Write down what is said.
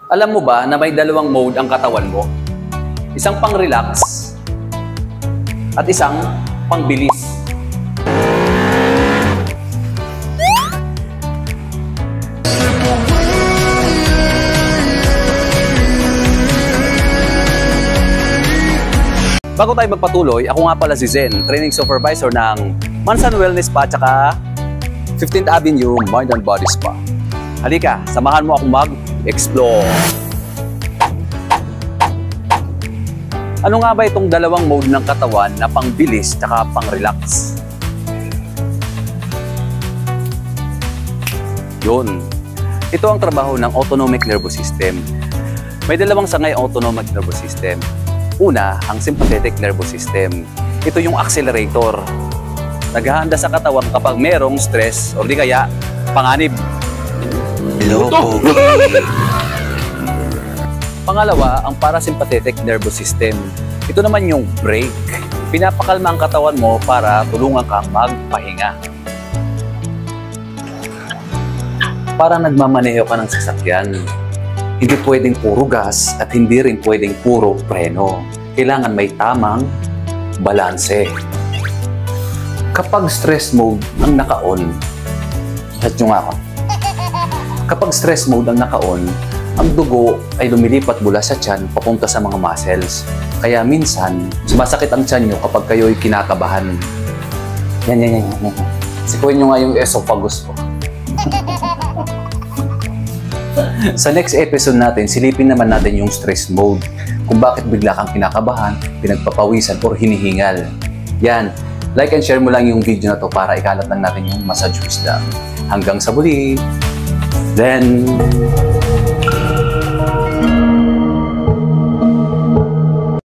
Alam mo ba na may dalawang mode ang katawan mo? Isang pang-relax at isang pang-bilis. Bago tayo magpatuloy, ako nga pala si Zen, training supervisor ng Mansan Wellness Spa at 15th Avenue Mind and Body Spa. Halika, samahan mo ako mag-explore. Ano nga ba itong dalawang mode ng katawan na pang-bilis at pang-relax? Yun. Ito ang trabaho ng autonomic nervous system. May dalawang sangay ang autonomic nervous system. Una, ang sympathetic nervous system. Ito yung accelerator. Naghahanda sa katawan kapag merong stress o di kaya panganib. Hello, Pogi. Pangalawa, ang parasympathetic nervous system. Ito naman yung brake. Pinapakalma ang katawan mo para tulungan kang magpahinga. Para nagmamaneho ka ng sasakyan. Hindi pwedeng puro gas at hindi rin pwedeng puro preno. Kailangan may tamang balanse. Kapag stress mode ang naka-on, chat nyo nga ako. Kapag stress mode ang naka-on, ang dugo ay lumilipat mula sa tiyan papunta sa mga muscles. Kaya minsan, sumasakit ang tiyan nyo kapag kayo'y kinakabahan. Yan. Sikuin nyo nga yung esophagus ko. Sa next episode natin, silipin naman natin yung stress mode. Kung bakit bigla kang kinakabahan, pinagpapawisan, or hinihingal. Yan. Like and share mo lang yung video na to para ikalat lang natin yung massage wisdom. Hanggang sa muli. Then...